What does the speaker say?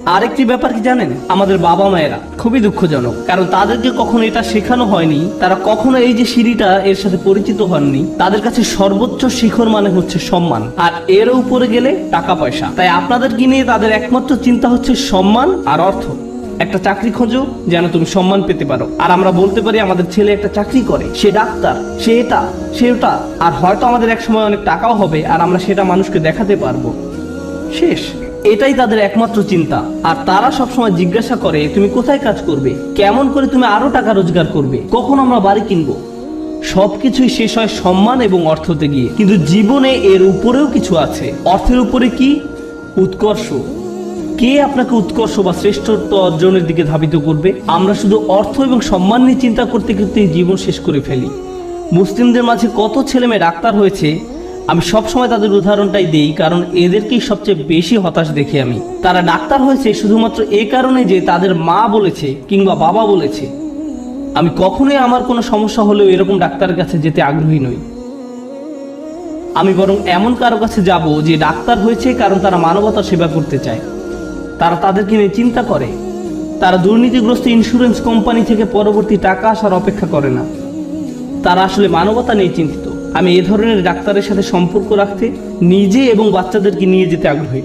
আরেকটি ব্যাপার কি জানেন, আমাদের বাবা মায়েরা খুবই দুঃখজনক, কারণ তাদেরকে কখনো এটা শেখানো হয়নি, তারা কখনো এই যে সিঁড়িটা এর সাথে পরিচিত হননি। তাদের কাছে সর্বোচ্চ শিখর মানে হচ্ছে সম্মান, আর এর উপরে গেলে টাকা পয়সা। তাই আপনাদেরকে নিয়ে তাদের একমাত্র চিন্তা হচ্ছে সম্মান আর অর্থ। একটা চাকরি খোঁজো যেন তুমি সম্মান পেতে পারো, আর আমরা বলতে পারি আমাদের ছেলে একটা চাকরি করে, সে ডাক্তার, সে এটা সে ওটা, আর হয়তো আমাদের এক সময় অনেক টাকাও হবে আর আমরা সেটা মানুষকে দেখাতে পারবো। শেষ, এটাই তাদের একমাত্র চিন্তা। আর তারা সবসময় জিজ্ঞাসা করে তুমি কোথায় কাজ করবে, কেমন করে তুমি আরো টাকা রোজগার করবে, কখন আমরা বাড়ি কিনবো। সবকিছুই শেষ হয় সম্মান এবং অর্থতে গিয়ে। কিন্তু জীবনে এর উপরেও কিছু আছে। অর্থের উপরে কি? উৎকর্ষ। কে আপনাকে উৎকর্ষ বা শ্রেষ্ঠত্ব অর্জনের দিকে ধাবিত করবে? আমরা শুধু অর্থ এবং সম্মান নিয়ে চিন্তা করতে করতে জীবন শেষ করে ফেলি। মুসলিমদের মাঝে কত ছেলে মেয়ে ডাক্তার হয়েছে, আমি সবসময় তাদের উদাহরণটাই দিই, কারণ এদেরকেই সবচেয়ে বেশি হতাশ দেখি আমি। তারা ডাক্তার হয়েছে শুধুমাত্র এই কারণে যে তাদের মা বলেছে কিংবা বাবা বলেছে। আমি কখনোই আমার কোনো সমস্যা হলেও এরকম ডাক্তারের কাছে যেতে আগ্রহী নই। আমি বরং এমন কারো কাছে যাব যে ডাক্তার হয়েছে কারণ তারা মানবতার সেবা করতে চায়। তারা তাদেরকে নিয়ে চিন্তা করে। তারা দুর্নীতিগ্রস্ত ইন্স্যুরেন্স কোম্পানি থেকে পরবর্তী টাকা আসার অপেক্ষা করে না। তারা আসলে মানবতা নিয়ে চিন্তিত। আমি এ ধরনের ডাক্তারের সাথে সম্পর্ক রাখতে, নিজে এবং বাচ্চাদেরকে নিয়ে যেতে আগ্রহী।